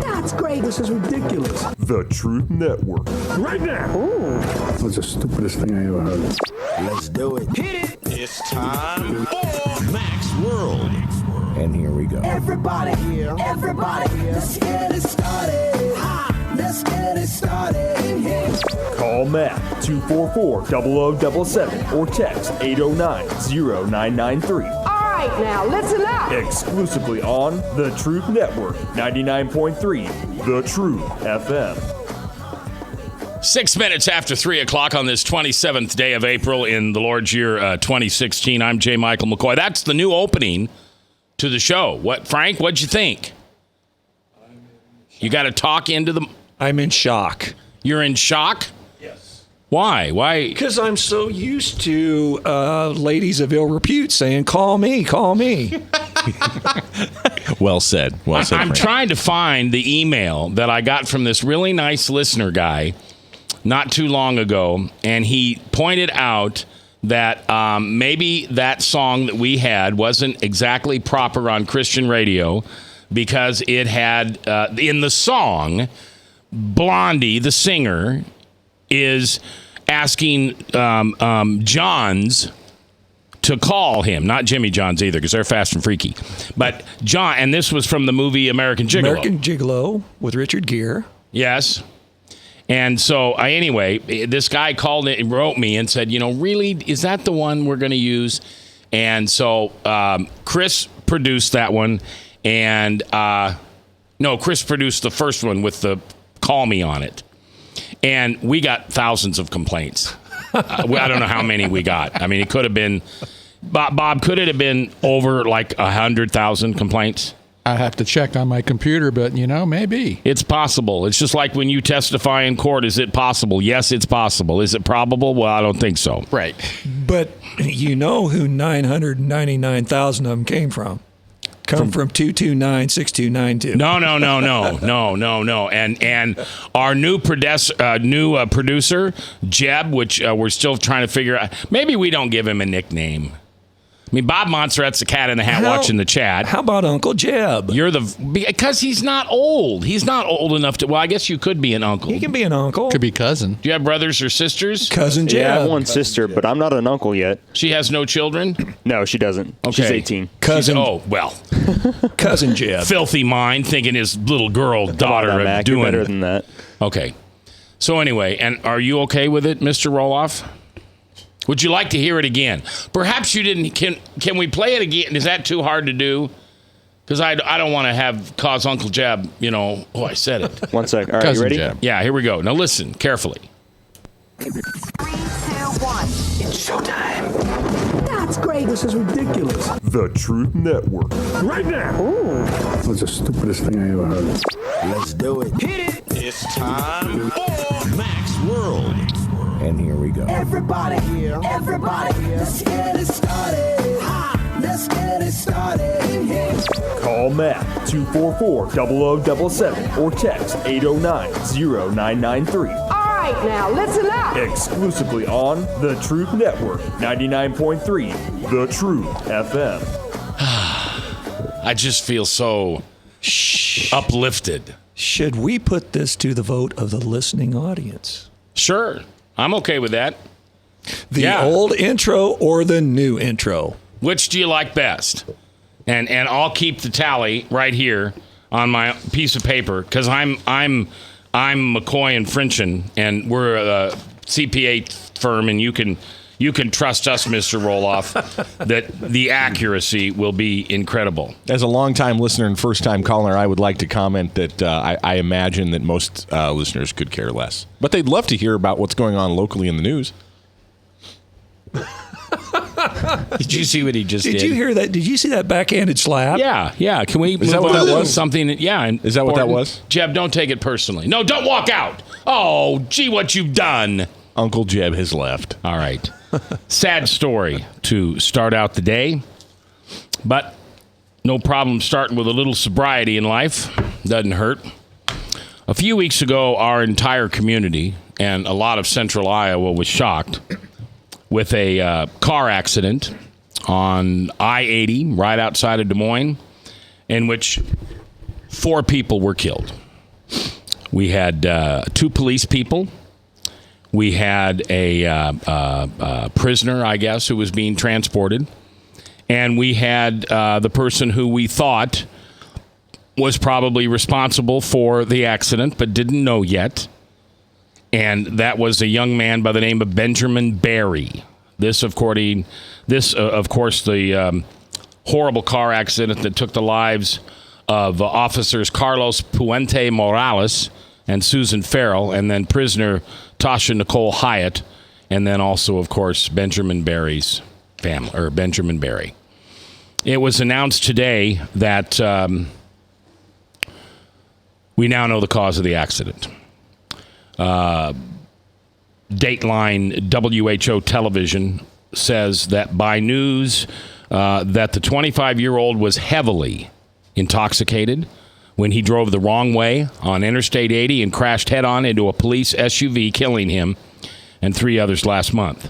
That's great. This is ridiculous. The Truth Network. Right now. Ooh. That's the stupidest thing I ever heard. Let's do it. Hit it. It's time for Mac's World. And here we go. Everybody, let's get it started. Let's get it started in here. Call Mac 244-0077 or text 809-0993. All right, now listen up. Exclusively on The Truth Network, 99.3, The Truth FM. 6 minutes after 3 o'clock on this 27th day of April in the Lord's year 2016. I'm J. Michael McCoy. That's the new opening to the show. What, Frank? What'd you think? You got to talk into the... I'm in shock. You're in shock? Yes. Why? Why? Because I'm so used to ladies of ill repute saying, call me, call me. Well said. Well said, I'm Frank. trying to find the email that I got from this really nice listener guy not too long ago, and he pointed out that maybe that song that we had wasn't exactly proper on Christian radio because it had, in the song, Blondie, the singer, is asking Johns to call him, not Jimmy Johns either, because they're fast and freaky. But John, and this was from the movie American Gigolo. American Gigolo with Richard Gere. Yes. And so, anyway, this guy called it and wrote me and said, you know, really, is that the one we're going to use? And so Chris produced that one. And no, Chris produced the first one with the call me on it. And we got thousands of complaints. I don't know how many we got. I mean, it could have been, Bob, could it have been over like 100,000 complaints? I have to check on my computer, but, you know, maybe. It's possible. It's just like when you testify in court. Is it possible? Yes, it's possible. Is it probable? Well, I don't think so. Right. But you know who 999,000 of them came from. From 229-6292. No. And our new producer, Jeb, which we're still trying to figure out. Maybe we don't give him a nickname. I mean, Bob Montserrat's the cat in the hat watching the chat. How about Uncle Jeb? Because he's not old. He's not old enough to. Well, I guess you could be an uncle. He can be an uncle. Could be cousin. Do you have brothers or sisters? Cousin Jeb. Yeah, I have one sister, but I'm not an uncle yet. She has no children? No, she doesn't. Okay. She's 18. Cousin. Oh, well. Cousin Jeb. Filthy mind, thinking his little girl daughter Come on, of Mac, doing you're better than that. Okay. So anyway, and are you okay with it, Mr. Roloff? Would you like to hear it again? Perhaps you didn't. Can we play it again? Is that too hard to do? Because I don't want to cause Uncle Jeb, you know. Oh, I said it. 1 sec. All right, Cousin you ready? Jeb. Yeah, here we go. Now listen carefully. 3, 2, 1. It's showtime. That's great. This is ridiculous. The Truth Network. Right now. Ooh. That's the stupidest thing I ever heard. Let's do it. Hit it. It's time for Mac's World. And here we go. Everybody, let's get it started. Let's get it started in here. Call Mac 244-0077 or text 809-0993. All right, now listen up. Exclusively on The Truth Network, 99.3, The Truth FM. I just feel so uplifted. Should we put this to the vote of the listening audience? Sure. I'm okay with that. The old intro or the new intro? Which do you like best? And I'll keep the tally right here on my piece of paper because I'm McCoy and Frinchin, and we're a CPA firm, and you can trust us, Mr. Roloff, that the accuracy will be incredible. As a longtime listener and first-time caller, I would like to comment that I imagine that most listeners could care less. But they'd love to hear about what's going on locally in the news. Did you see what he just did? Did you hear that? Did you see that backhanded slap? Yeah. Can we Is that what that was? Something, yeah. Is that what that was? Jeb, don't take it personally. No, don't walk out. Oh, gee, what you've done. Uncle Jeb has left. All right. Sad story to start out the day, but no problem starting with a little sobriety in life. Doesn't hurt. A few weeks ago, our entire community and a lot of central Iowa was shocked with a car accident on I-80 right outside of Des Moines, in which 4 people were killed. We had 2 police people. We had a prisoner, I guess, who was being transported. And we had the person who we thought was probably responsible for the accident, but didn't know yet. And that was a young man by the name of Benjamin Barry. This, of course, the horrible car accident that took the lives of officers Carlos Puente Morales and Susan Farrell, and then prisoner Tasha Nicole Hyatt, and then also, of course, Benjamin Barry's family, or Benjamin Barry. It was announced today that we now know the cause of the accident. Dateline WHO television says that by news that the 25-year-old was heavily intoxicated when he drove the wrong way on Interstate 80 and crashed head-on into a police SUV, killing him and 3 others last month.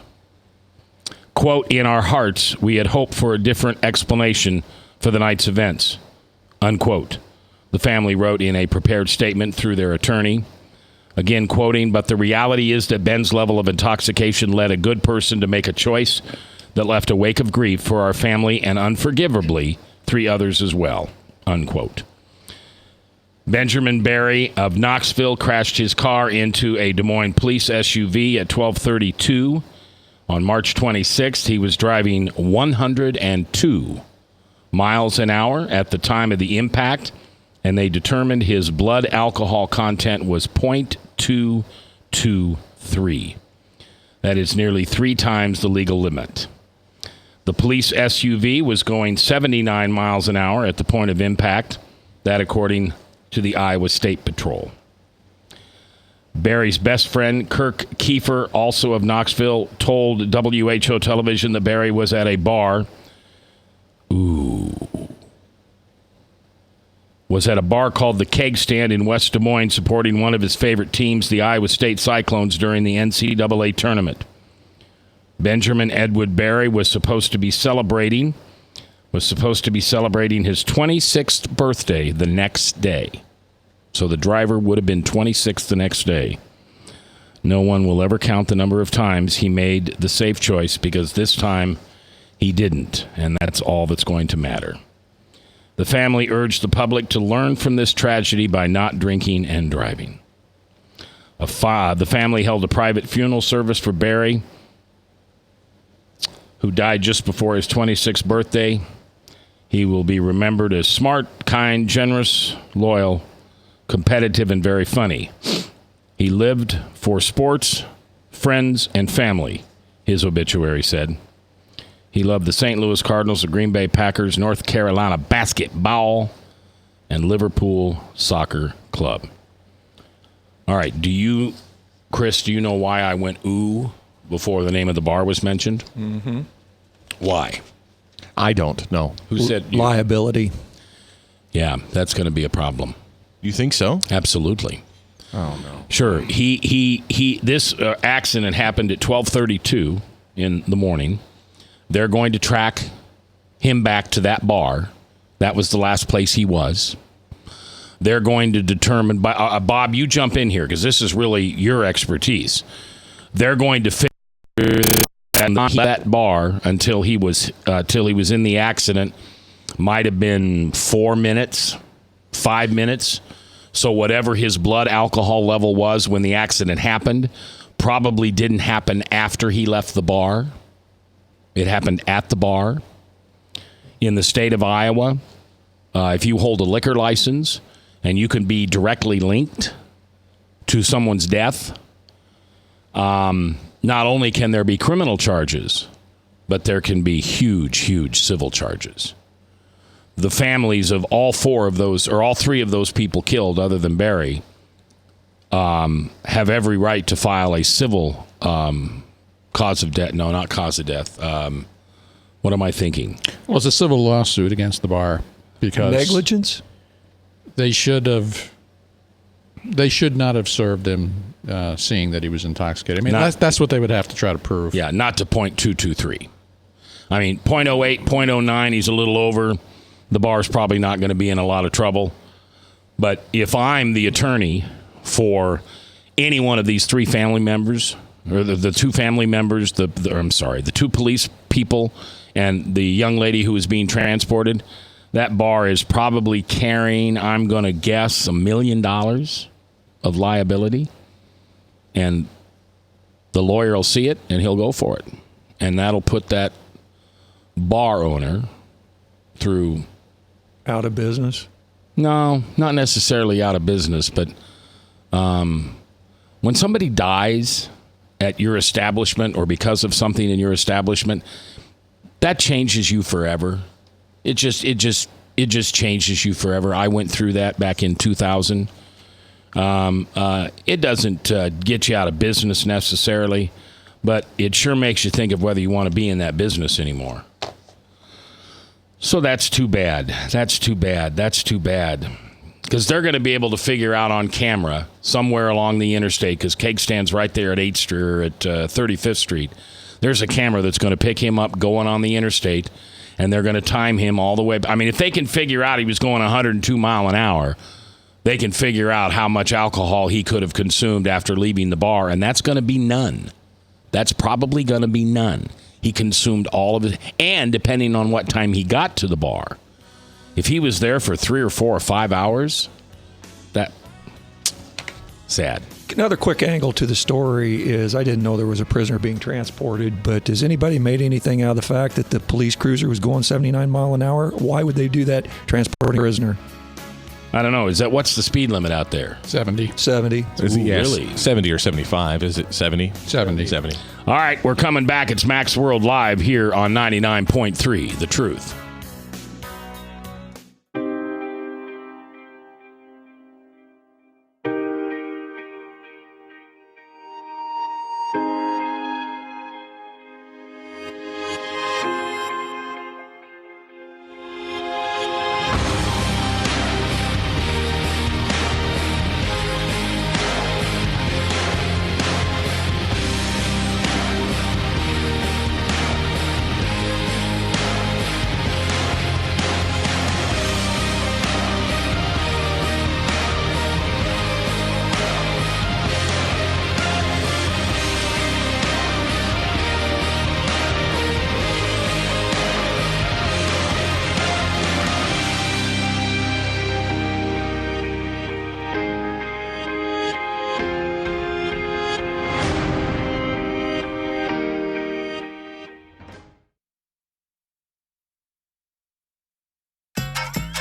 Quote, "In our hearts, we had hoped for a different explanation for the night's events," unquote. The family wrote in a prepared statement through their attorney. Again, quoting, "But the reality is that Ben's level of intoxication led a good person to make a choice that left a wake of grief for our family and unforgivably 3 others as well," unquote. Benjamin Barry of Knoxville crashed his car into a Des Moines police SUV at 12:32 on March 26th. He was driving 102 miles an hour at the time of the impact, and they determined his blood alcohol content was 0.223. That is nearly 3 times the legal limit. The police SUV was going 79 miles an hour at the point of impact, that according to the Iowa State Patrol. Barry's best friend, Kirk Kiefer, also of Knoxville, told WHO television that Barry was at a bar. Was at a bar called the Keg Stand in West Des Moines, supporting one of his favorite teams, the Iowa State Cyclones, during the NCAA tournament. Benjamin Edward Barry was supposed to be celebrating his 26th birthday the next day. So the driver would have been 26 the next day. No one will ever count the number of times he made the safe choice, because this time he didn't, and that's all that's going to matter. The family urged the public to learn from this tragedy by not drinking and driving. The family held a private funeral service for Barry, who died just before his 26th birthday. He will be remembered as smart, kind, generous, loyal, competitive, and very funny. He lived for sports, friends, and family, his obituary said. He loved the St. Louis Cardinals, the Green Bay Packers, North Carolina basketball, and Liverpool Soccer Club. All right, Chris, do you know why I went ooh before the name of the bar was mentioned? Mm-hmm. Why? I don't know. Who said you? Liability. Yeah, that's going to be a problem. You think so? Absolutely. Oh no. Sure. This accident happened at 12:32 in the morning. They're going to track him back to that bar. That was the last place he was. They're going to determine. Bob, you jump in here because this is really your expertise. They're going to figure that bar until he was in the accident. Might have been 4 minutes, 5 minutes. So whatever his blood alcohol level was when the accident happened probably didn't happen after he left the bar. It happened at the bar. In the state of Iowa, if you hold a liquor license and you can be directly linked to someone's death, not only can there be criminal charges, but there can be huge, huge civil charges. The families of all 4 of those, or all 3 of those people killed, other than Barry, have every right to file a civil cause of death. No, not cause of death. What am I thinking? Well, it's a civil lawsuit against the bar because Negligence? they should not have served him, seeing that he was intoxicated. I mean, that's what they would have to try to prove. Yeah, not to .223. I mean, .08, .09, he's a little over. The bar's probably not going to be in a lot of trouble. But if I'm the attorney for any one of these three family members, or the two family members, the two police people and the young lady who is being transported, that bar is probably carrying, I'm going to guess, $1 million of liability. And the lawyer will see it and he'll go for it. And that'll put that bar owner through... Out of business? No, not necessarily out of business, but when somebody dies at your establishment or because of something in your establishment, that changes you forever. It just changes you forever. I went through that back in 2000. It doesn't get you out of business necessarily, but it sure makes you think of whether you want to be in that business anymore. So that's too bad. That's too bad. That's too bad. Because they're going to be able to figure out on camera somewhere along the interstate, because Keg stands right there at 8th Street or at 35th Street. There's a camera that's going to pick him up going on the interstate, and they're going to time him all the way. I mean, if they can figure out he was going 102 mile an hour, they can figure out how much alcohol he could have consumed after leaving the bar, and that's going to be none. That's probably going to be none. He consumed all of it, and depending on what time he got to the bar, if he was there for 3 or 4 or 5 hours, that sad. Another quick angle to the story is I didn't know there was a prisoner being transported, but has anybody made anything out of the fact that the police cruiser was going 79 mile an hour? Why would they do that, transporting a prisoner? I don't know. What's the speed limit out there? 70. 70. Is it, yes, really? 70 or 75. Is it 70? 70. 70. All right, we're coming back. It's Max World Live here on 99.3 The Truth.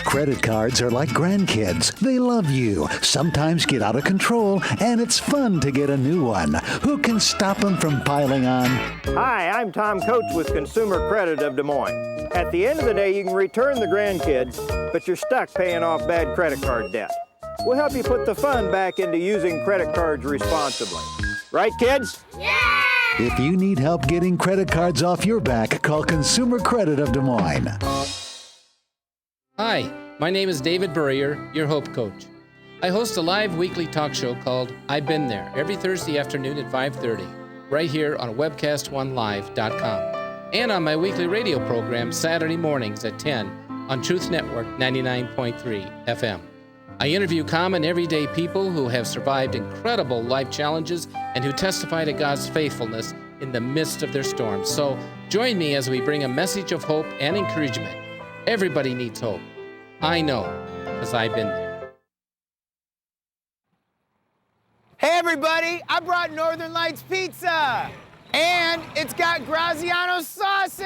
Credit cards are like grandkids. They love you, sometimes get out of control, and it's fun to get a new one. Who can stop them from piling on? Hi, I'm Tom Coates with Consumer Credit of Des Moines. At the end of the day, you can return the grandkids, but you're stuck paying off bad credit card debt. We'll help you put the fun back into using credit cards responsibly. Right, kids? Yeah! If you need help getting credit cards off your back, call Consumer Credit of Des Moines. Hi, my name is David Burrier, your Hope Coach. I host a live weekly talk show called I've Been There every Thursday afternoon at 5:30, right here on webcast1live.com, and on my weekly radio program Saturday mornings at 10 on Truth Network 99.3 FM. I interview common everyday people who have survived incredible life challenges and who testify to God's faithfulness in the midst of their storms. So join me as we bring a message of hope and encouragement. Everybody needs hope. I know, because I've been there. Hey everybody, I brought Northern Lights Pizza, and it's got Graziano sausage.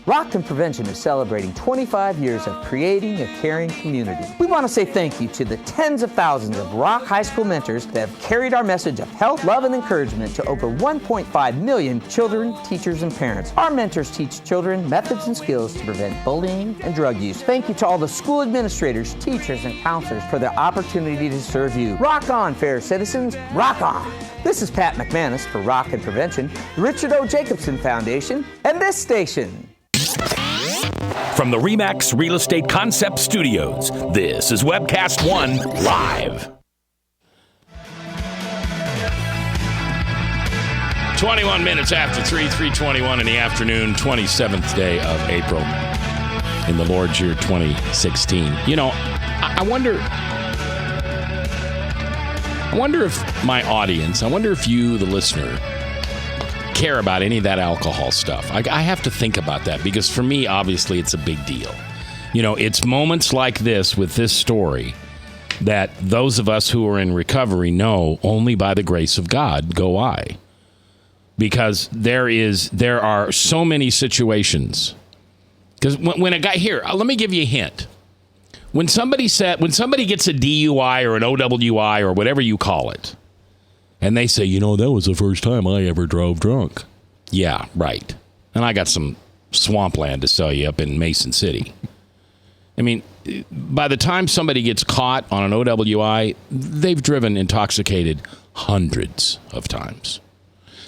Rockton Prevention is celebrating 25 years of creating a caring community. We want to say thank you to the tens of thousands of Rock High School mentors that have carried our message of health, love, and encouragement to over 1.5 million children, teachers, and parents. Our mentors teach children methods and skills to prevent bullying and drug use. Thank you to all the school administrators, teachers, and counselors for their opportunity to serve you. Rock on, fair citizens, rock on. This is Pat McManus for Rockton Prevention, the Richard O. Jacobson Foundation, and this station. From the RE/MAX Real Estate Concept Studios, this is Webcast One Live. 21 minutes after 3:21 in the afternoon, 27th day of April in the Lord's year 2016. You know, I wonder if my audience, I wonder if you, the listener, care about any of that alcohol stuff. I have to think about that because for me, obviously, it's a big deal. You know, it's moments like this with this story that those of us who are in recovery know only by the grace of God go I. Because there are so many situations. Because when a guy, here, let me give you a hint. When somebody gets a DUI or an OWI or whatever you call it, and they say, you know, that was the first time I ever drove drunk. Yeah, right. And I got some swampland to sell you up in Mason City. I mean, by the time somebody gets caught on an OWI, they've driven intoxicated hundreds of times.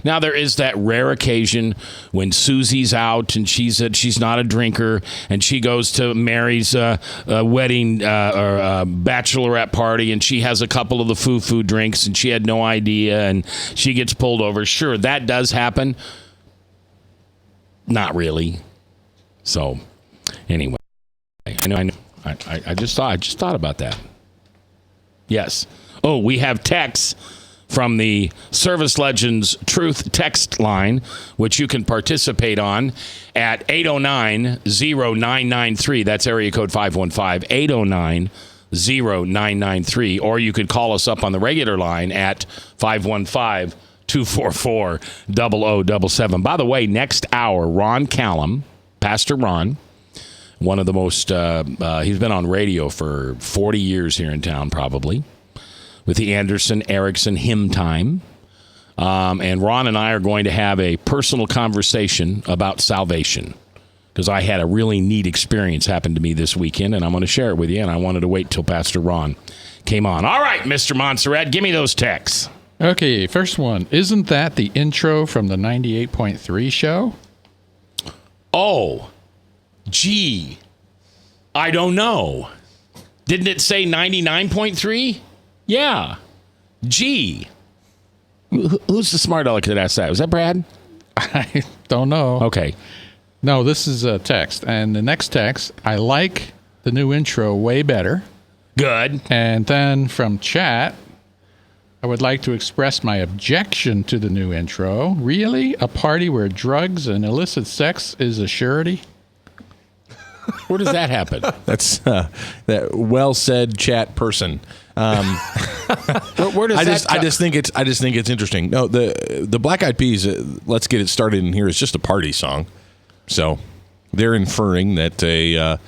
Now, there is that rare occasion when Susie's out and she's not a drinker and she goes to Mary's wedding or bachelorette party and she has a couple of the foo-foo drinks and she had no idea and she gets pulled over. Sure, that does happen. Not really. So, anyway, I just thought about that. Yes. Oh, we have texts from the Service Legends Truth text line, which you can participate on at 809-0993. That's area code 515-809-0993. Or you could call us up on the regular line at 515-244-0077. By the way, next hour, Ron Callum, Pastor Ron, one of the most, he's been on radio for 40 years here in town, probably, with the Anderson Erickson Hymn Time. And Ron and I are going to have a personal conversation about salvation because I had a really neat experience happen to me this weekend, and I'm going to share it with you, and I wanted to wait till Pastor Ron came on. All right, Mr. Montserrat, give me those texts. Okay, first one. Isn't that the intro from the 98.3 show? Oh, gee, I don't know. Didn't it say 99.3? Yeah. Gee. Who's the smart aleck that asked that? Was that Brad? I don't know. Okay. No, this is a text. And the next text, I like the new intro way better. Good. And then from chat, I would like to express my objection to the new intro. Really? A party where drugs and illicit sex is a surety? Where does that happen? That's that well said, chat person. Where does I just think it's interesting. No, the Black Eyed Peas, "Let's Get It Started in Here" is just a party song. So they're inferring that a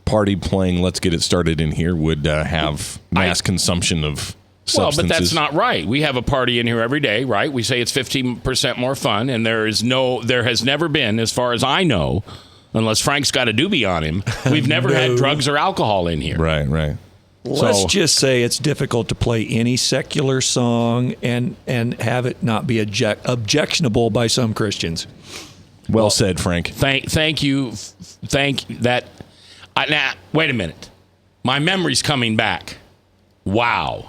party playing "Let's Get It Started in Here" would have mass consumption of substances. Well, but that's not right. We have a party in here every day, right? We say it's 15% more fun, and there has never been, as far as I know, unless Frank's got a doobie on him, we've never had drugs or alcohol in here. Right. Let's just say it's difficult to play any secular song and have it not be objectionable by some Christians. Well said, Frank. Thank you. Now, wait a minute. My memory's coming back. Wow.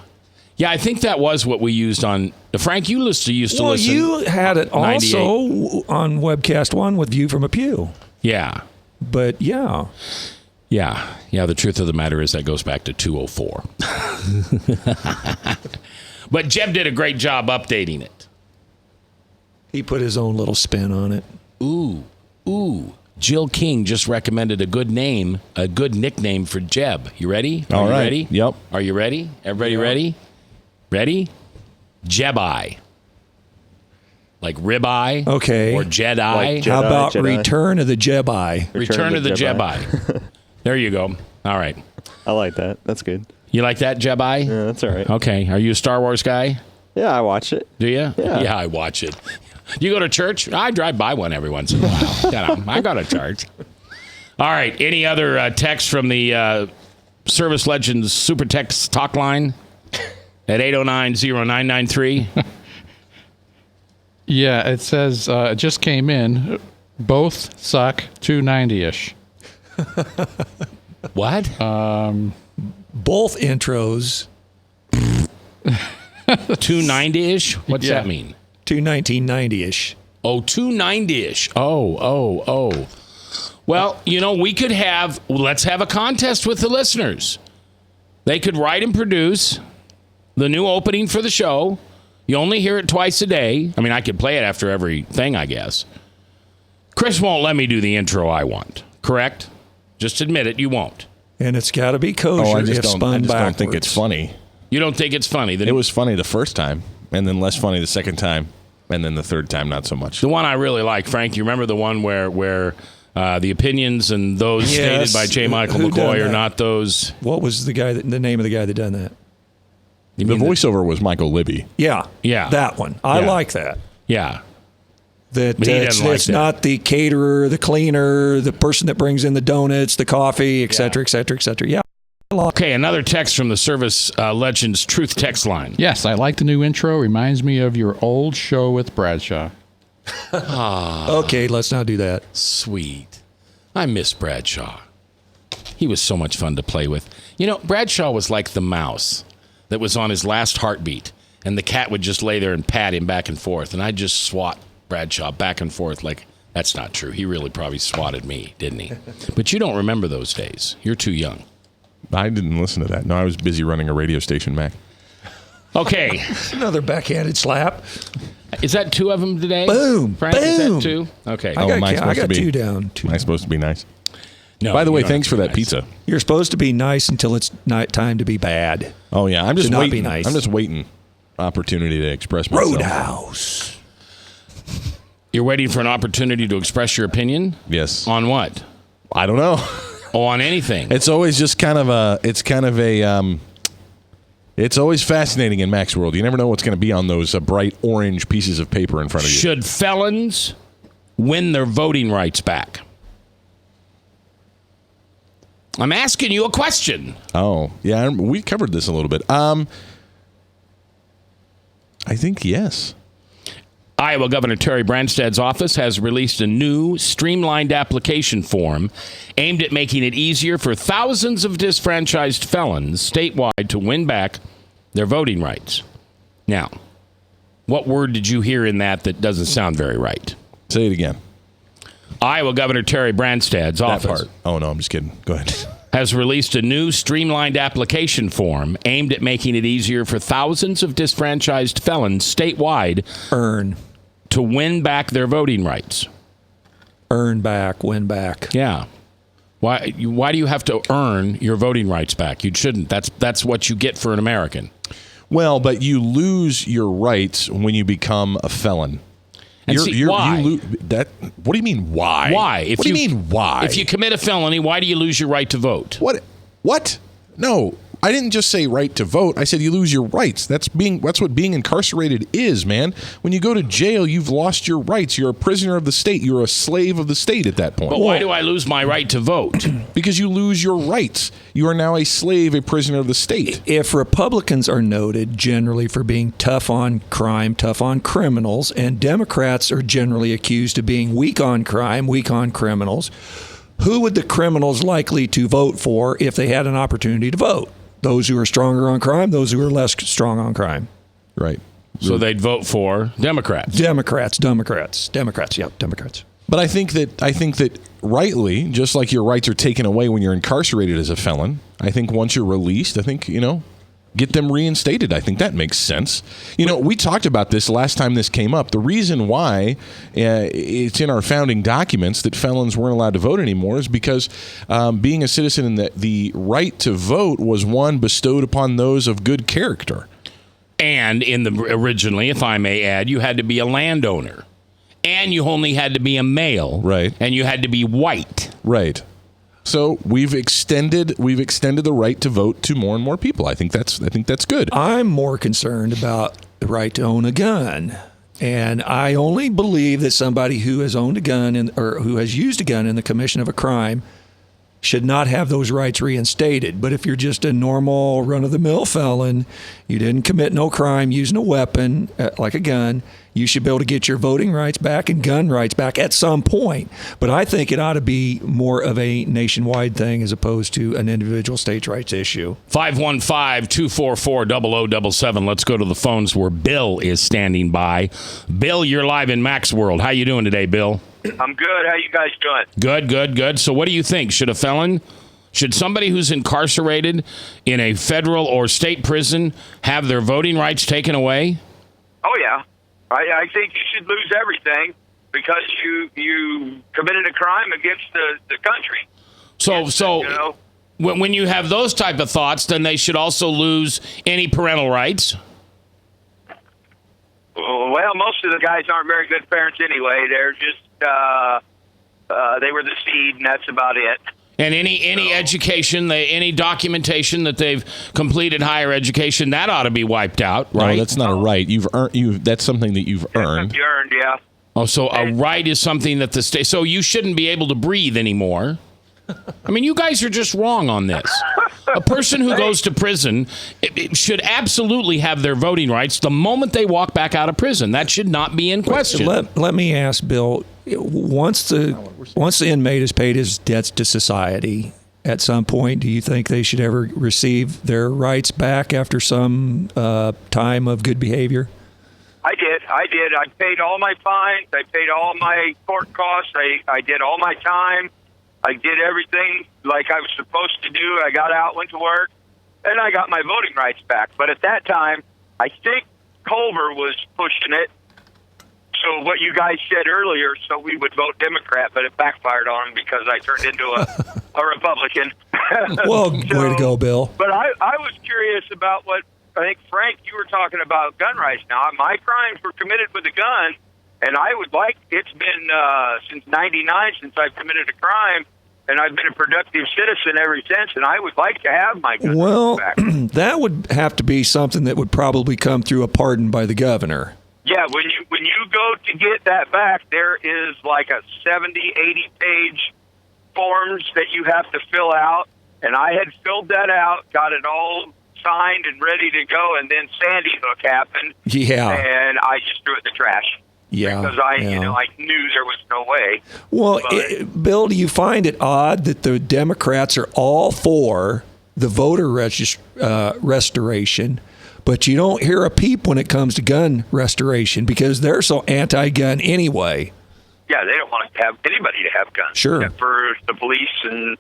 Yeah, I think that was what we used on... Frank, you used to listen. Well, you had it also on Webcast One with View from a Pew. Yeah. But, yeah. Yeah, the truth of the matter is that goes back to 204. But Jeb did a great job updating it. He put his own little spin on it. Ooh. Jill King just recommended a good nickname for Jeb. You ready? All right. Ready? Yep. Are you ready? Everybody ready? Ready? Jebi. Like ribeye? Okay. Or Jedi? Like How about Jedi. Return of the Jedi? Return of the Jedi. There you go. All right. I like that. That's good. You like that, Jedi? Yeah, that's all right. Okay. Are you a Star Wars guy? Yeah, I watch it. Do you? Yeah. I watch it. You go to church? I drive by one every once in a while. I go to church. All right. Any other text from the Service Legends Super Text Talk line at 809-0993? Yeah, it says, it just came in. Both suck 290-ish. What? Both intros. 290-ish? What's that mean? 1990-ish. Oh, 290-ish. Oh. Well, we could let's have a contest with the listeners. They could write and produce the new opening for the show. You only hear it twice a day. I mean, I could play it after every thing, I guess. Chris won't let me do the intro I want, correct? Just admit it, you won't. And it's got to be kosher I just if spun don't think it's funny. You don't think it's funny? It was funny the first time, and then less funny the second time, and then the third time not so much. The one I really like, Frank, you remember the one where the opinions and those stated by J. Michael McCoy are not those. What was the name of the guy that done that? The voiceover was Michael Libby. Yeah. That one. I like that. Yeah. That But he doesn't like it's that. not the caterer, the cleaner, the person that brings in the donuts, the coffee, et cetera, et cetera, et cetera. Yeah. Okay, another text from the Service Legends Truth text line. Yes, I like the new intro. Reminds me of your old show with Bradshaw. Okay, let's not do that. Sweet. I miss Bradshaw. He was so much fun to play with. Bradshaw was like the mouse that was on his last heartbeat, and the cat would just lay there and pat him back and forth, and I'd just swat Bradshaw back and forth like, that's not true. He really probably swatted me, didn't he? But you don't remember those days. You're too young. I didn't listen to that. No, I was busy running a radio station, Mac. Okay. Another backhanded slap. Is that two of them today? Boom. Frank, boom. is that two? Okay. I got two down. Am I supposed to be nice? No. By the way, you don't thanks have for to be that nice. pizza. You're supposed to be nice until it's night time to be bad. Oh yeah, I'm just To not waiting. be nice. I'm just waiting. Opportunity to express myself. Roadhouse. You're waiting for an opportunity to express your opinion? Yes. On what? I don't know. Oh, on anything. It's always just kind of a. It's always fascinating in Mac's world. You never know what's going to be on those bright orange pieces of paper in front of you. Should felons win their voting rights back? I'm asking you a question. Oh, yeah, we covered this a little bit. I think yes. Iowa Governor Terry Branstad's office has released a new streamlined application form aimed at making it easier for thousands of disfranchised felons statewide to win back their voting rights. Now, what word did you hear in that doesn't sound very right? Say it again. Iowa Governor Terry Branstad's office. That part. Oh, no, I'm just kidding. Go ahead. Has released a new streamlined application form aimed at making it easier for thousands of disfranchised felons statewide to win back their voting rights. Earn back, win back. Yeah. Why do you have to earn your voting rights back? You shouldn't. That's what you get for an American. Well, but you lose your rights when you become a felon. And why? What do you mean, why? Why? What do you mean, why? If you commit a felony, why do you lose your right to vote? What? No, I didn't just say right to vote. I said you lose your rights. That's what being incarcerated is, man. When you go to jail, you've lost your rights. You're a prisoner of the state. You're a slave of the state at that point. But why do I lose my right to vote? Because you lose your rights. You are now a slave, a prisoner of the state. If Republicans are noted generally for being tough on crime, tough on criminals, and Democrats are generally accused of being weak on crime, weak on criminals, who would the criminals likely to vote for if they had an opportunity to vote? Those who are stronger on crime, those who are less strong on crime. Right. So they'd vote for Democrats. Democrats. Yep, Democrats. But I think that rightly, just like your rights are taken away when you're incarcerated as a felon, I think once you're released, get them reinstated. I think that makes sense. We talked about this last time this came up. The reason why it's in our founding documents that felons weren't allowed to vote anymore is because being a citizen and the right to vote was one bestowed upon those of good character. And originally, if I may add, you had to be a landowner. And you only had to be a male. Right. And you had to be white. Right. So we've extended the right to vote to more and more people. I think that's good. I'm more concerned about the right to own a gun. And I only believe that somebody who has owned a gun or who has used a gun in the commission of a crime should not have those rights reinstated. But if you're just a normal run-of-the-mill felon, you didn't commit no crime using a weapon like a gun, you should be able to get your voting rights back and gun rights back at some point. But I think it ought to be more of a nationwide thing as opposed to an individual states' rights issue. 515-244-0077. Let's go to the phones where Bill is standing by. Bill, you're live in Max World. How you doing today, Bill? I'm good. How you guys doing? Good. So what do you think? Should somebody who's incarcerated in a federal or state prison have their voting rights taken away? Oh, yeah. I think you should lose everything because you committed a crime against the country. So when you have those type of thoughts, then they should also lose any parental rights? Well, most of the guys aren't very good parents anyway. They're just they were the seed, and that's about it. And any education, any documentation that they've completed higher education, that ought to be wiped out, right? No, that's not a right. That's something that you've earned. You earned, yeah. Oh, so a right is something that the state. So you shouldn't be able to breathe anymore. I mean, you guys are just wrong on this. A person who goes to prison it should absolutely have their voting rights the moment they walk back out of prison. That should not be in question. Let me ask Bill. Once the inmate has paid his debts to society, at some point, do you think they should ever receive their rights back after some time of good behavior? I did. I paid all my fines. I paid all my court costs. I did all my time. I did everything like I was supposed to do. I got out, went to work, and I got my voting rights back. But at that time, I think Culver was pushing it. So what you guys said earlier, so we would vote Democrat, but it backfired on him because I turned into a Republican. Well, way to go, Bill. But I was curious about what, I think, Frank, you were talking about gun rights. Now, my crimes were committed with a gun, and I would like, it's been since 99 since I've committed a crime, and I've been a productive citizen ever since, and I would like to have my gun rights back. That would have to be something that would probably come through a pardon by the governor. Yeah, when you go to get that back, there is like a 70, 80-page forms that you have to fill out, and I had filled that out, got it all signed and ready to go, and then Sandy Hook happened. Yeah. And I just threw it in the trash. Yeah. Because I knew there was no way. Well, Bill, do you find it odd that the Democrats are all for the voter restoration, but you don't hear a peep when it comes to gun restoration because they're so anti-gun anyway? Yeah, they don't want to have anybody to have guns. Sure. Except for the police and...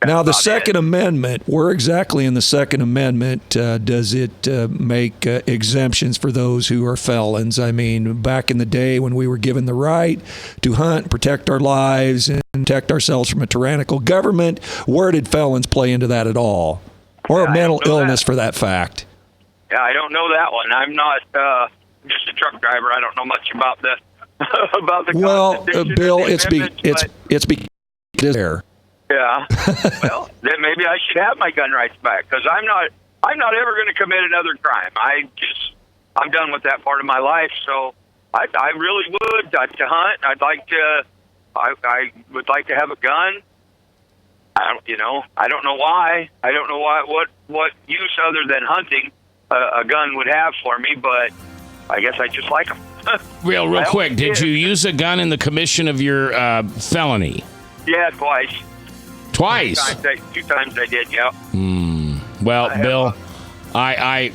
Now, the Second Amendment, where exactly in the Second Amendment does it make exemptions for those who are felons? I mean, back in the day when we were given the right to hunt, protect our lives, and protect ourselves from a tyrannical government, where did felons play into that at all? Or mental illness, for that fact? Yeah, I don't know that one. I'm not just a truck driver. I don't know much about the about the Constitution. Bill, it's there. Yeah. Well, then maybe I should have my gun rights back because I'm not ever going to commit another crime. I'm done with that part of my life. So I really would like to hunt. I would like to have a gun. I don't know why. I don't know what use other than hunting a gun would have for me, but I guess I just like them. Real quick, did you use a gun in the commission of your felony? Yeah, twice. Twice? Two times I did, yeah. Well, Bill,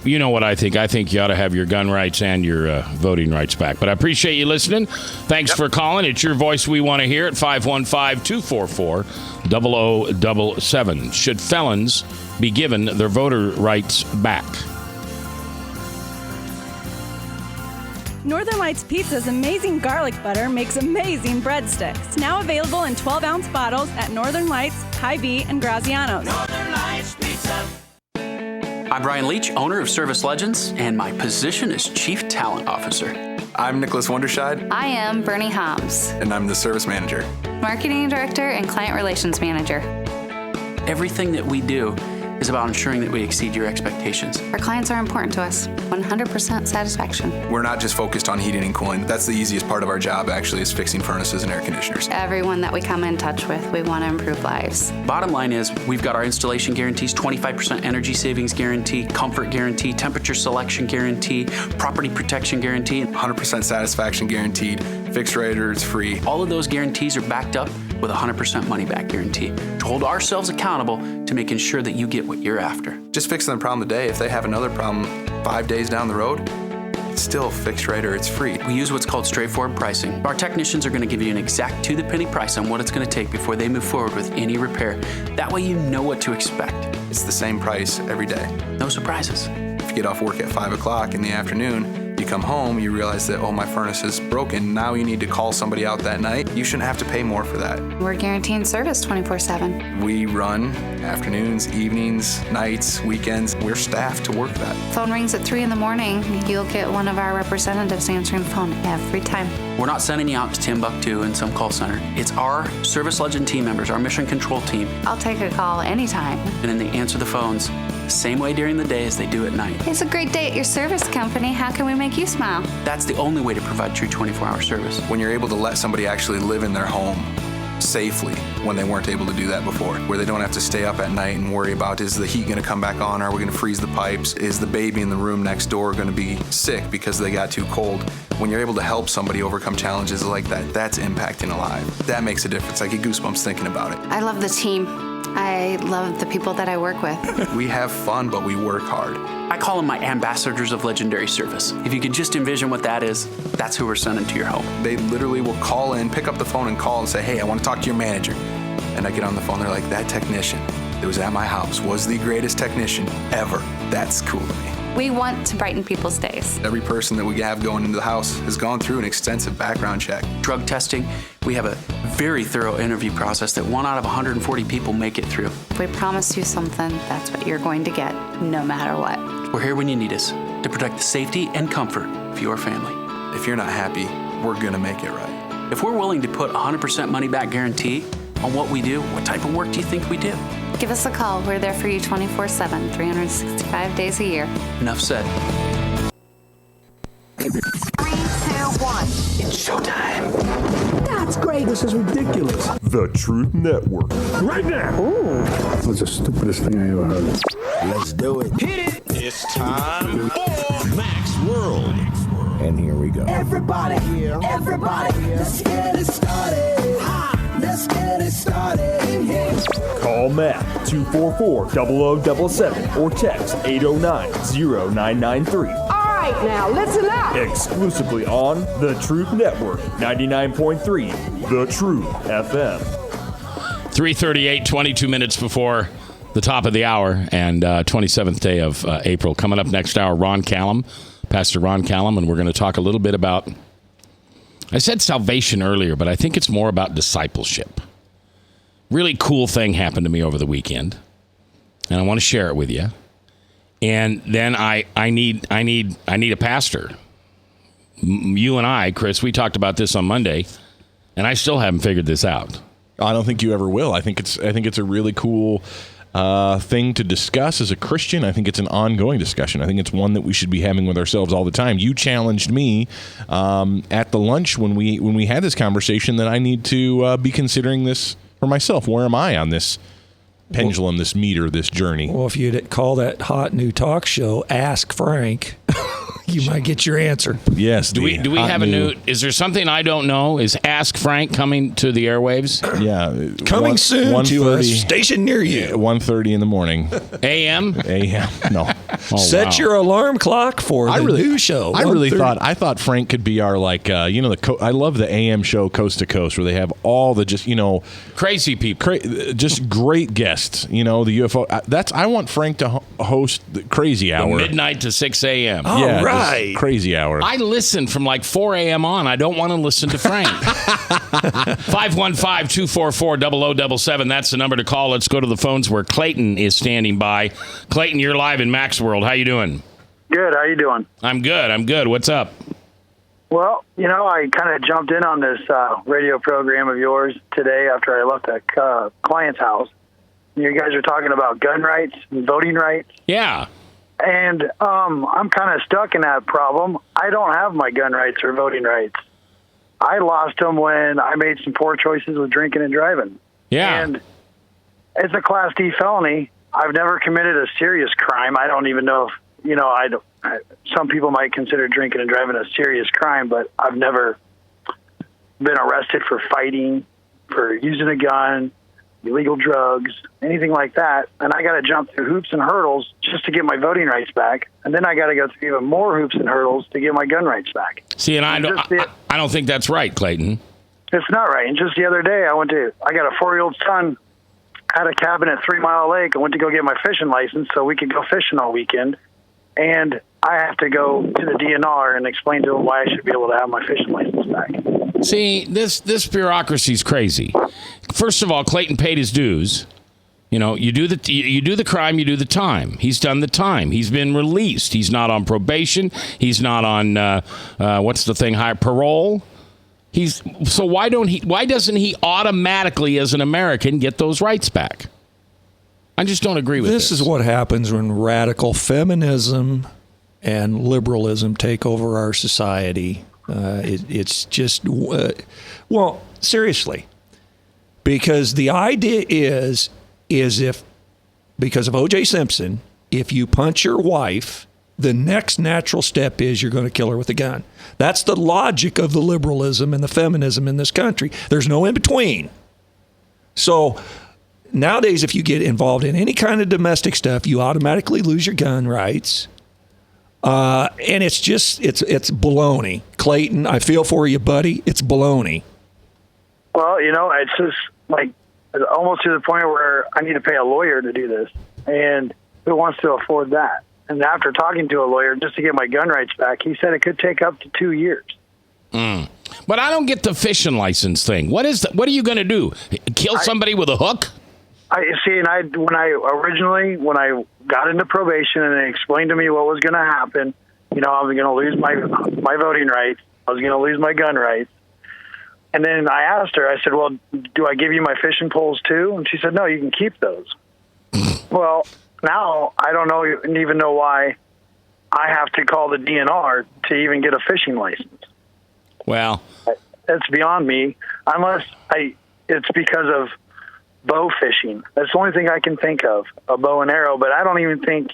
you know what I think. I think you ought to have your gun rights and your voting rights back. But I appreciate you listening. Thanks for calling. It's your voice we want to hear at 515-244-0077. Should felons be given their voter rights back? Northern Lights Pizza's amazing garlic butter makes amazing breadsticks. Now available in 12-ounce bottles at Northern Lights, Hy-Vee, and Graziano's. Northern Lights Pizza. I'm Brian Leach, owner of Service Legends, and my position is Chief Talent Officer. I'm Nicholas Wonderscheid. I am Bernie Homs, And I'm the Service Manager. Marketing Director and Client Relations Manager. Everything that we do is about ensuring that we exceed your expectations. Our clients are important to us. 100% satisfaction. We're not just focused on heating and cooling. That's the easiest part of our job, actually, is fixing furnaces and air conditioners. Everyone that we come in touch with, we want to improve lives. Bottom line is, we've got our installation guarantees, 25% energy savings guarantee, comfort guarantee, temperature selection guarantee, property protection guarantee. 100% satisfaction guaranteed. Fixed rate or it's free. All of those guarantees are backed up with a 100% money back guarantee to hold ourselves accountable to making sure that you get what you're after. Just fixing the problem today. If they have another problem 5 days down the road, it's still fixed rate or it's free. We use what's called straightforward pricing. Our technicians are going to give you an exact to-the-penny price on what it's going to take before they move forward with any repair. That way you know what to expect. It's the same price every day. No surprises. If you get off work at 5 o'clock in the afternoon, you come home, you realize that, oh, my furnace is broken. Now you need to call somebody out that night. You shouldn't have to pay more for that. We're guaranteeing service 24/7. We run afternoons, evenings, nights, weekends. We're staffed to work that. Phone rings at 3 in the morning. You'll get one of our representatives answering the phone every time. We're not sending you out to Timbuktu in some call center. It's our Service Legend team members, our mission control team. I'll take a call anytime. And then they answer the phones the same way during the day as they do at night. It's a great day at your service company. How can we make you smile? That's the only way to provide true 24-hour service. When you're able to let somebody actually live in their home safely when they weren't able to do that before, where they don't have to stay up at night and worry about, is the heat going to come back on? Are we going to freeze the pipes? Is the baby in the room next door going to be sick because they got too cold? When you're able to help somebody overcome challenges like that, that's impacting a life. That makes a difference. I get goosebumps thinking about it. I love the team. I love the people that I work with. We have fun, but we work hard. I call them my ambassadors of legendary service. If you could just envision what that is, that's who we're sending to your home. They literally will call in, pick up the phone and call and say, hey, I want to talk to your manager. And I get on the phone, they're like, that technician that was at my house was the greatest technician ever. That's cool to me. We want to brighten people's days. Every person that we have going into the house has gone through an extensive background check. Drug testing, we have a very thorough interview process that 1 out of 140 people make it through. If we promise you something, that's what you're going to get, no matter what. We're here when you need us to protect the safety and comfort of your family. If you're not happy, we're going to make it right. If we're willing to put 100% money back guarantee on what we do, what type of work do you think we do? Give us a call. We're there for you 24/7, 365 days a year. Enough said. 3, 2, 1. It's showtime. That's great. This is ridiculous. The Truth Network. Right now. Ooh. That's the stupidest thing I ever heard. Let's do it. Hit it. It's time for Mac's World. And here we go. Everybody, let's get it started. Let's get it started in here. Call Matt 244-0077 or text 809-0993. All right, now listen up. Exclusively on The Truth Network, 99.3 The Truth FM. 3:38, 22 minutes before the top of the hour, and 27th day of April. Coming up next hour, Ron Callum, Pastor Ron Callum, and we're going to talk a little bit about, I said salvation earlier, but I think it's more about discipleship. Really cool thing happened to me over the weekend, and I want to share it with you. And then I need a pastor. You and I, Chris, we talked about this on Monday, and I still haven't figured this out. I don't think you ever will. I think it's a really cool thing to discuss as a Christian. I think it's an ongoing discussion. I think it's one that we should be having with ourselves all the time. You challenged me at the lunch when we had this conversation that I need to be considering this for myself. Where am I on this pendulum, this meter, this journey? Well, if you'd call that hot new talk show Ask Frank, you might get your answer. Yes. Do we have a new? Is there something I don't know? Is Ask Frank coming to the airwaves? Yeah, coming soon to a station near you. 1:30 in the morning. A.M. A.M. No. Set your alarm clock for the new show. I thought Frank could be our I love the AM show Coast to Coast where they have all the crazy people, just great guests. The UFO. I want Frank to host the Crazy Hour, midnight to 6 a.m. Yeah, right. Crazy Hour. I listen from like 4 a.m. on. I don't want to listen to Frank. 515-244-0077. That's the number to call. Let's go to the phones where Clayton is standing by. Clayton, you're live in Mac's World. World. How you doing? Good. How you doing? I'm good. What's up? Well, I kind of jumped in on this radio program of yours today after I left a client's house. You guys are talking about gun rights and voting rights. Yeah. And I'm kind of stuck in that problem. I don't have my gun rights or voting rights. I lost them when I made some poor choices with drinking and driving. Yeah. And it's a Class D felony. I've never committed a serious crime. I don't even know if, some people might consider drinking and driving a serious crime, but I've never been arrested for fighting, for using a gun, illegal drugs, anything like that. And I got to jump through hoops and hurdles just to get my voting rights back. And then I got to go through even more hoops and hurdles to get my gun rights back. See, and I don't think that's right, Clayton. It's not right. And just the other day, I got a 4-year-old son, had a cabin at 3 Mile Lake. I went to go get my fishing license so we could go fishing all weekend. And I have to go to the DNR and explain to them why I should be able to have my fishing license back. See, this bureaucracy's crazy. First of all, Clayton paid his dues. You do the crime, you do the time. He's done the time. He's been released. He's not on probation. He's not on what's the thing? High parole. Why doesn't he automatically, as an American, get those rights back? I just don't agree with this. This is what happens when radical feminism and liberalism take over our society. It's just, seriously, because the idea is if, because of O.J. Simpson, if you punch your wife, the next natural step is you're going to kill her with a gun. That's the logic of the liberalism and the feminism in this country. There's no in between. So nowadays, if you get involved in any kind of domestic stuff, you automatically lose your gun rights. And it's baloney. Clayton, I feel for you, buddy. It's baloney. Well, it's just like almost to the point where I need to pay a lawyer to do this. And who wants to afford that? And after talking to a lawyer just to get my gun rights back, he said it could take up to 2 years. But I don't get the fishing license thing. What are you going to do? Kill somebody with a hook? When I got into probation and they explained to me what was going to happen, I was going to lose my voting rights. I was going to lose my gun rights. And then I asked her, I said, well, do I give you my fishing poles too? And she said, no, you can keep those. Well, now I don't even know why I have to call the DNR to even get a fishing license. Well, it's beyond me. It's because of bow fishing. That's the only thing I can think of, a bow and arrow. But I don't even think.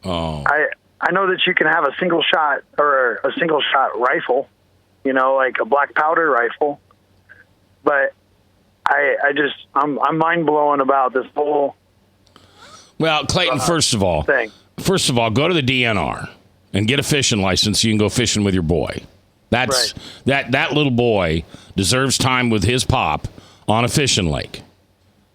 Oh. I know that you can have a single shot or a single shot rifle, like a black powder rifle. But I'm mind blown about this whole. Well, Clayton, first of all, go to the DNR and get a fishing license so you can go fishing with your boy. That's right. That little boy deserves time with his pop on a fishing lake.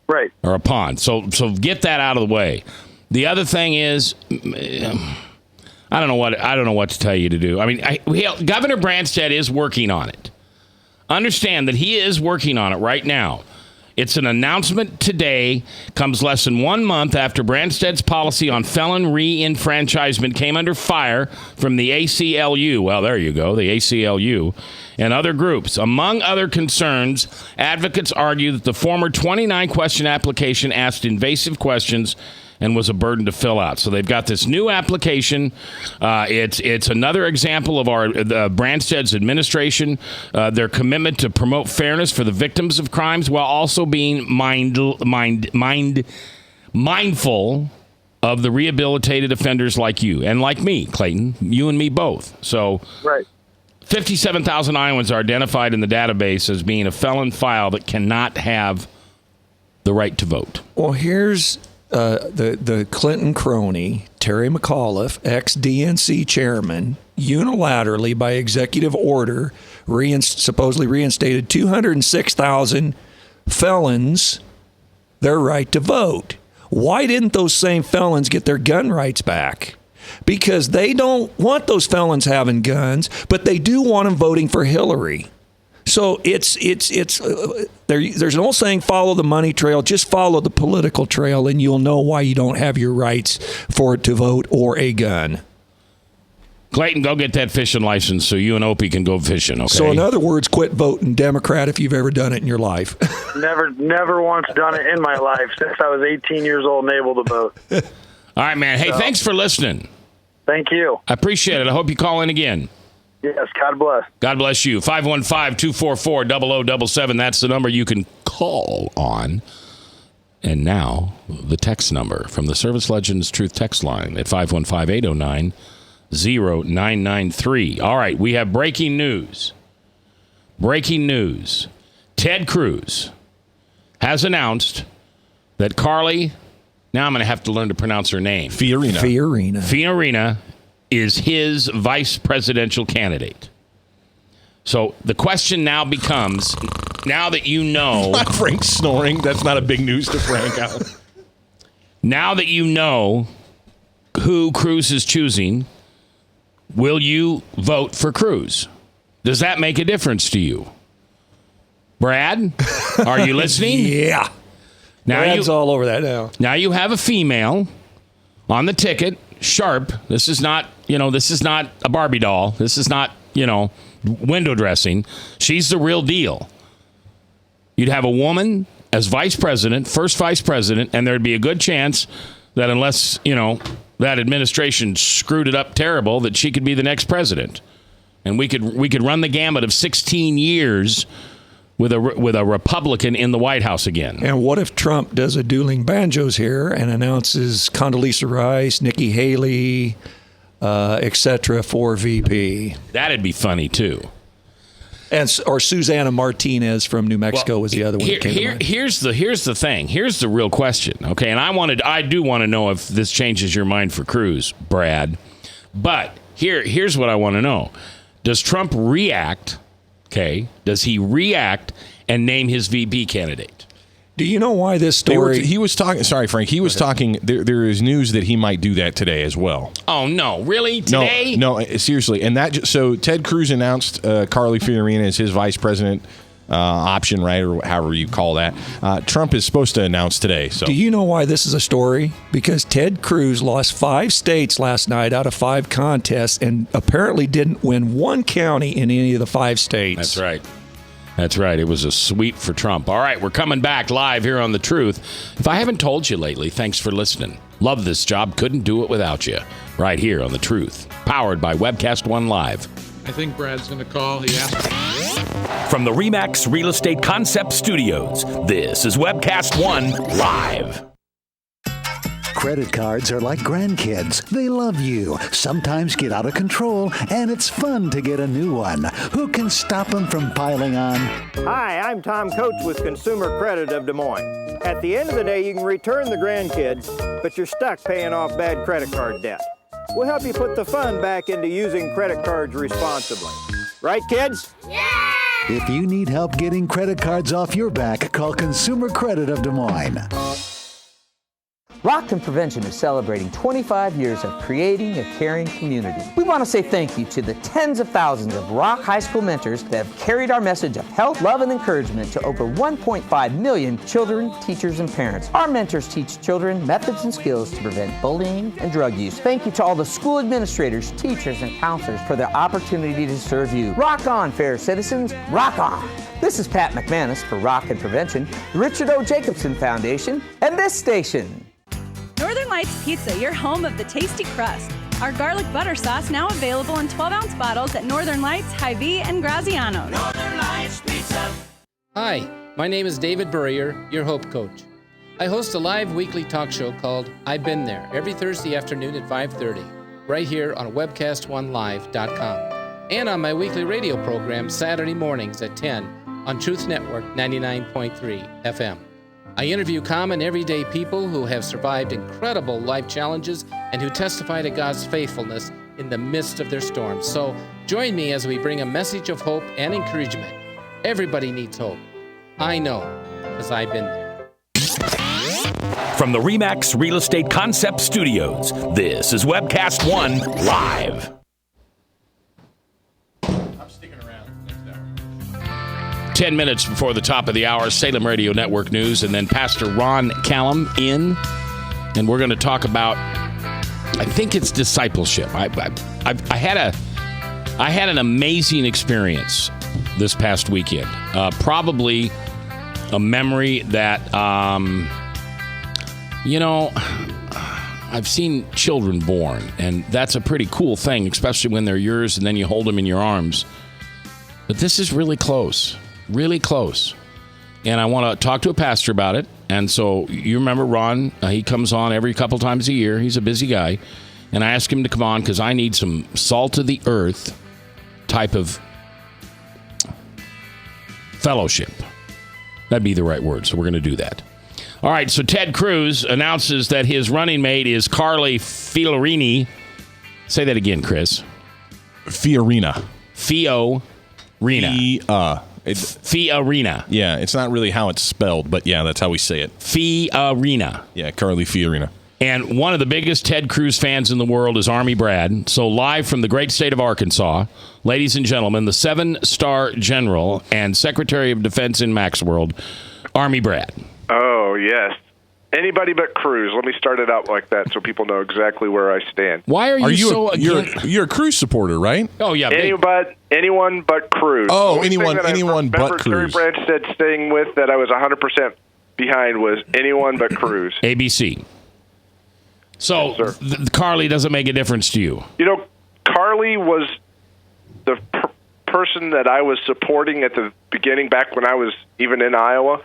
Right. Or a pond. So get that out of the way. The other thing is, I don't know what to tell you to do. I mean, Governor Branstad is working on it. Understand that he is working on it right now. It's an announcement today, comes less than 1 month after Branstad's policy on felon re-enfranchisement came under fire from the ACLU. Well, there you go, the ACLU and other groups. Among other concerns, advocates argue that the former 29-question application asked invasive questions and was a burden to fill out. So they've got this new application. It's another example of Branstad's administration, their commitment to promote fairness for the victims of crimes while also being mindful of the rehabilitated offenders like you and like me, Clayton, you and me both. So 57,000 Iowans are identified in the database as being a felon file that cannot have the right to vote. Well, here's the Clinton crony, Terry McAuliffe, ex-DNC chairman, unilaterally by executive order supposedly reinstated 206,000 felons their right to vote. Why didn't those same felons get their gun rights back? Because they don't want those felons having guns, but they do want them voting for Hillary. So it's there's an old saying, follow the money trail. Just follow the political trail, and you'll know why you don't have your rights for it to vote or a gun. Clayton, go get that fishing license so you and Opie can go fishing, okay? So in other words, quit voting Democrat if you've ever done it in your life. Never once done it in my life since I was 18 years old and able to vote. All right, man. Hey, thanks for listening. Thank you. I appreciate it. I hope you call in again. Yes, God bless. God bless you. 515-244-0077. That's the number you can call on. And now, the text number from the Service Legends Truth text line at 515-809-0993. All right, we have breaking news. Breaking news. Ted Cruz has announced that Carly, now I'm going to have to learn to pronounce her name. Fiorina is his vice presidential candidate. So the question now becomes, now that you know... Frank's snoring. That's not a big news to Frank. Now that you know who Cruz is choosing, will you vote for Cruz? Does that make a difference to you? Brad, are you listening? Yeah. Now Brad's all over that now. Now you have a female on the ticket, sharp. This is not a Barbie doll. This is not, window dressing. She's the real deal. You'd have a woman as vice president, first vice president, and there'd be a good chance that unless, that administration screwed it up terrible, that she could be the next president. And we could run the gamut of 16 years with a Republican in the White House again. And what if Trump does a dueling banjos here and announces Condoleezza Rice, Nikki Haley, etc. for VP? That'd be funny too. Or Susana Martinez from New Mexico was the other one that came to mind. Here's the thing. Here's the real question. Okay, and I do want to know if this changes your mind for Cruz, Brad. But here's what I want to know. Does Trump react? Okay, does he react and name his VP candidate? Do you know why this story... He was talking... Sorry, Frank. He was talking... There is news that he might do that today as well. Oh, no. Really? Today? No, seriously. And so Ted Cruz announced Carly Fiorina as his vice president option, right, or however you call that. Trump is supposed to announce today. So, do you know why this is a story? Because Ted Cruz lost 5 states last night out of 5 contests and apparently didn't win one county in any of the 5 states. That's right. That's right. It was a sweep for Trump. All right, we're coming back live here on The Truth. If I haven't told you lately, thanks for listening. Love this job. Couldn't do it without you. Right here on The Truth. Powered by Webcast One Live. I think Brad's going to call. He asked. From the RE/MAX Real Estate Concept Studios, this is Webcast One Live. Credit cards are like grandkids. They love you, sometimes get out of control, and it's fun to get a new one. Who can stop them from piling on? Hi, I'm Tom Coates with Consumer Credit of Des Moines. At the end of the day, you can return the grandkids, but you're stuck paying off bad credit card debt. We'll help you put the fun back into using credit cards responsibly. Right, kids? Yeah! If you need help getting credit cards off your back, call Consumer Credit of Des Moines. Rockton Prevention is celebrating 25 years of creating a caring community. We want to say thank you to the tens of thousands of Rock High School mentors that have carried our message of health, love, and encouragement to over 1.5 million children, teachers, and parents. Our mentors teach children methods and skills to prevent bullying and drug use. Thank you to all the school administrators, teachers, and counselors for the opportunity to serve you. Rock on, fair citizens. Rock on. This is Pat McManus for Rockton Prevention, the Richard O. Jacobson Foundation, and this station. Northern Lights Pizza, your home of the tasty crust. Our garlic butter sauce now available in 12-ounce bottles at Northern Lights, Hy-Vee, and Graziano's. Northern Lights Pizza. Hi, my name is David Burrier, your Hope Coach. I host a live weekly talk show called I've Been There every Thursday afternoon at 5:30, right here on webcastonelive.com, and on my weekly radio program Saturday mornings at 10 on Truth Network 99.3 FM. I interview common everyday people who have survived incredible life challenges and who testify to God's faithfulness in the midst of their storms. So join me as we bring a message of hope and encouragement. Everybody needs hope. I know, because I've been there. From the RE/MAX Real Estate Concept Studios, this is Webcast One Live. I'm sticking around next hour. 10 minutes before the top of the hour, Salem Radio Network News, and then Pastor Ron Callum in, and we're going to talk about, I think it's discipleship. I had an amazing experience this past weekend. Probably a memory that, I've seen children born, and that's a pretty cool thing, especially when they're yours and then you hold them in your arms. But this is really close. Really close. And I want to talk to a pastor about it. And so you remember Ron, he comes on every couple times a year. He's a busy guy. And I asked him to come on because I need some salt of the earth type of fellowship. That'd be the right word. So we're going to do that. All right. So Ted Cruz announces that his running mate is Carly Fiorina. Say that again, Chris. Fiorina. Fiorina. Yeah, it's not really how it's spelled, but yeah, that's how we say it. Fiorina. Yeah, Carly Fiorina. And one of the biggest Ted Cruz fans in the world is Army Brad. So live from the great state of Arkansas, ladies and gentlemen, the 7-star general and Secretary of Defense in Mac's world, Army Brad. Oh, yes. Anybody but Cruz. Let me start it out like that so people know exactly where I stand. Why are you so you're a Cruz supporter, right? Oh, yeah. Anyone but Cruz. Oh, anyone but Cruz. Terry Branch said staying with that I was 100% behind was anyone but Cruz. ABC. So Carly doesn't make a difference to you? Carly was the person that I was supporting at the beginning, back when I was even in Iowa,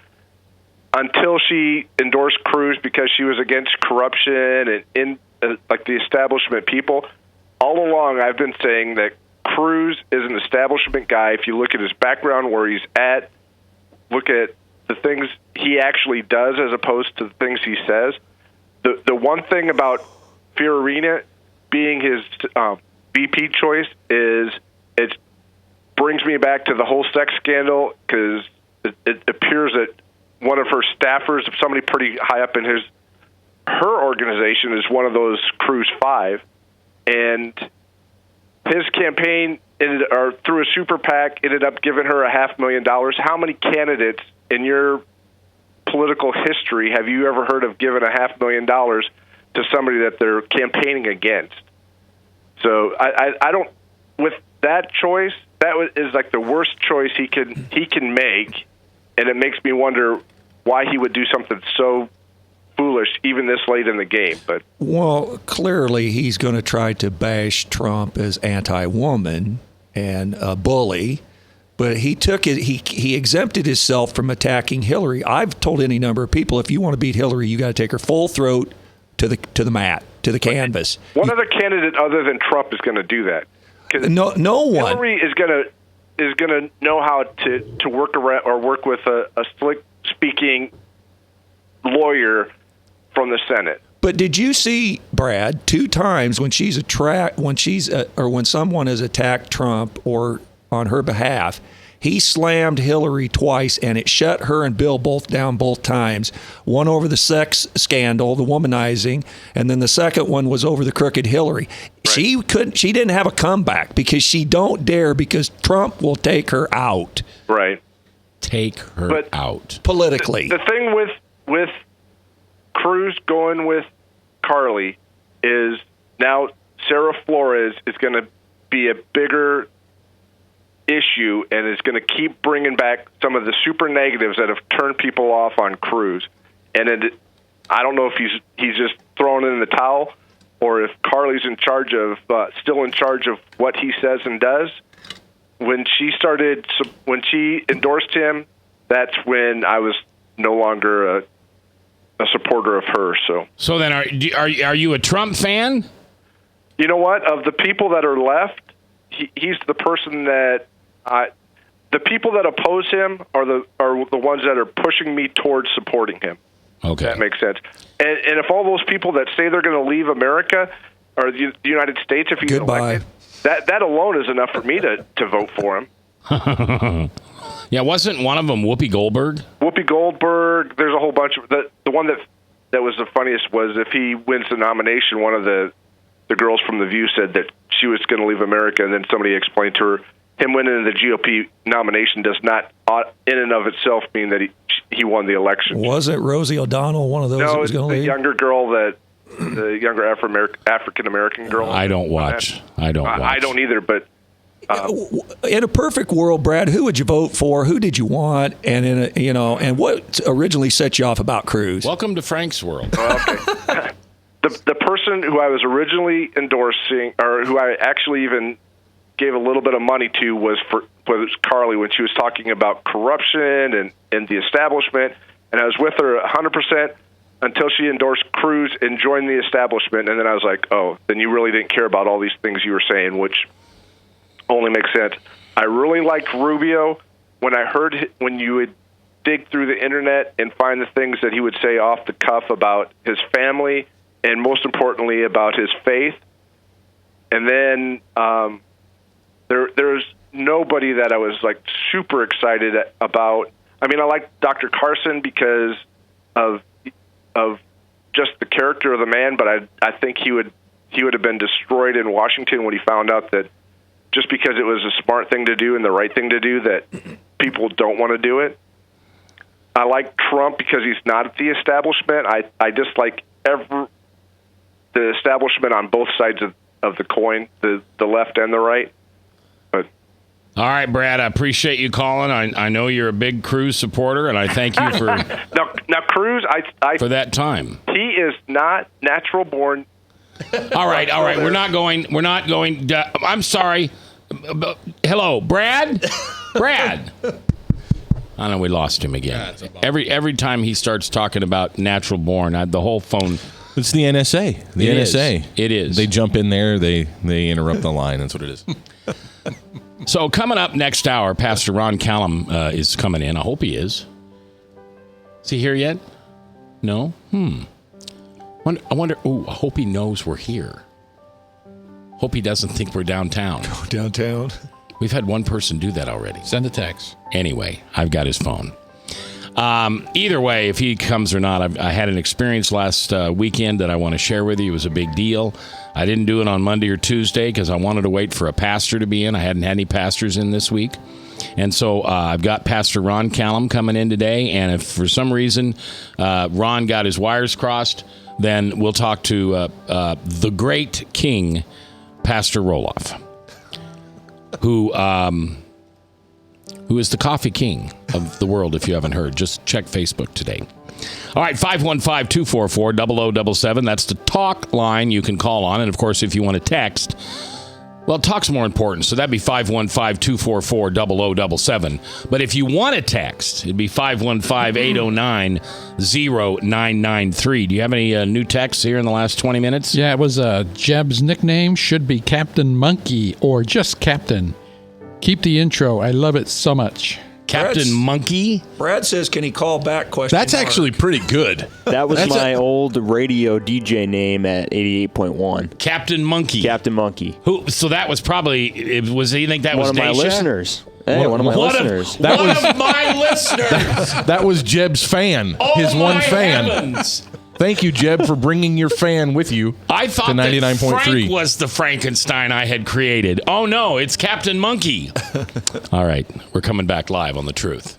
until she endorsed Cruz because she was against corruption and like the establishment people. All along, I've been saying that Cruz is an establishment guy. If you look at his background, where he's at, look at the things he actually does as opposed to the things he says. The one thing about Fiorina being his VP choice is it brings me back to the whole sex scandal, because it appears that one of her staffers, somebody pretty high up in her organization, is one of those Cruz 5, and his campaign through a super PAC ended up giving her $500,000. How many candidates in your political history have you ever heard of giving $500,000 to somebody that they're campaigning against? So I don't, with that choice, is like the worst choice he can make. And it makes me wonder why he would do something so foolish even this late in the game. But clearly he's going to try to bash Trump as anti-woman and a bully. But he took it. He exempted himself from attacking Hillary. I've told any number of people, if you want to beat Hillary, you got to take her full throat to the mat, to the canvas. What other candidate other than Trump is going to do that? No one. Hillary is going to know how to work around or work with a slick speaking lawyer from the Senate. But did you see, Brad, 2 times when when someone has attacked Trump or on her behalf, he slammed Hillary twice, and it shut her and Bill both down both times. One over the sex scandal, the womanizing, and then the second one was over the crooked Hillary. Right. She didn't have a comeback because she don't dare, because Trump will take her out. Right. Take her out. Politically. The thing with Cruz going with Carly is now Sarah Flores is going to be a bigger issue and is going to keep bringing back some of the super negatives that have turned people off on Cruz. And I don't know if he's just throwing in the towel, or if Carly's still in charge of what he says and does. When she endorsed him, that's when I was no longer a supporter of her. So then, are you a Trump fan? You know what? Of the people that are left, he's the person that the people that oppose him are the ones that are pushing me towards supporting him. Okay, that makes sense. And if all those people that say they're going to leave America or the United States, if he's elected, that alone is enough for me to vote for him. Yeah, wasn't one of them Whoopi Goldberg? Whoopi Goldberg. There's a whole bunch of the one that was the funniest was if he wins the nomination, one of the girls from The View said that she was going to leave America, and then somebody explained to her him winning the GOP nomination does not, in and of itself, mean that he won the election. Wasn't Rosie O'Donnell one of those that No, was it's going to the lead? younger girl the younger African American girl. I don't watch. I don't watch. I don't either, but. In a perfect world, Brad, who would you vote for? Who did you want? And and what originally set you off about Cruz? Welcome to Frank's world. Okay. The person who I was originally endorsing, or who I actually even gave a little bit of money to, was Carly when she was talking about corruption and the establishment, and I was with her 100% until she endorsed Cruz and joined the establishment, and then I was like, oh, then you really didn't care about all these things you were saying, which only makes sense. I really liked Rubio when you would dig through the internet and find the things that he would say off the cuff about his family and most importantly about his faith. And then there's nobody that I was like super excited about. I mean, I like Dr. Carson because of just the character of the man, but I think he would have been destroyed in Washington when he found out that just because it was a smart thing to do and the right thing to do, that people don't want to do it. I like Trump because he's not at the establishment. I dislike the establishment on both sides of the coin, the left and the right. But all right, Brad, I appreciate you calling. I know you're a big Cruz supporter, and I thank you for now Cruz. For that time. He is not natural born. All right. We're not going. I'm sorry. Hello, Brad. Brad. I know we lost him again. Every time he starts talking about natural born, the whole phone. It's the NSA. NSA. It is. They jump in there. They interrupt the line. That's what it is. So coming up next hour, Pastor Ron Callum is coming in. I hope he is. Is he here yet? No? I wonder. Oh, I hope he knows we're here. Hope he doesn't think we're downtown. Go downtown. We've had one person do that already. Send a text. Anyway, I've got his phone. Either way, if he comes or not, I had an experience last weekend that I want to share with you. It was a big deal. I didn't do it on Monday or Tuesday because I wanted to wait for a pastor to be in. I hadn't had any pastors in this week. And so I've got Pastor Ron Callum coming in today. And if for some reason Ron got his wires crossed, then we'll talk to the great king, Pastor Roloff, who is the coffee king of the world, if you haven't heard. Just check Facebook today. All right, 515-244-0077. That's the talk line you can call on. And, of course, if you want to text, well, talk's more important, so that'd be 515-244-0077. But if you want to text, it'd be 515-809-0993. Do you have any new texts here in the last 20 minutes? Yeah, it was Jeb's nickname should be Captain Monkey or just Captain. Keep the intro. I love it so much. Captain Monkey? Brad says, can he call back? That's actually pretty good. That was my old radio DJ name at 88.1. Captain Monkey. Captain Monkey. So that was probably, you think that was one of my listeners. Hey, one of my listeners. One of my listeners. That was Jeb's fan. His one fan. Heavens. Thank you, Jeb, for bringing your fan with you. I thought to 99.3. that Frank was the Frankenstein I had created. Oh, no, it's Captain Monkey. All right, we're coming back live on The Truth.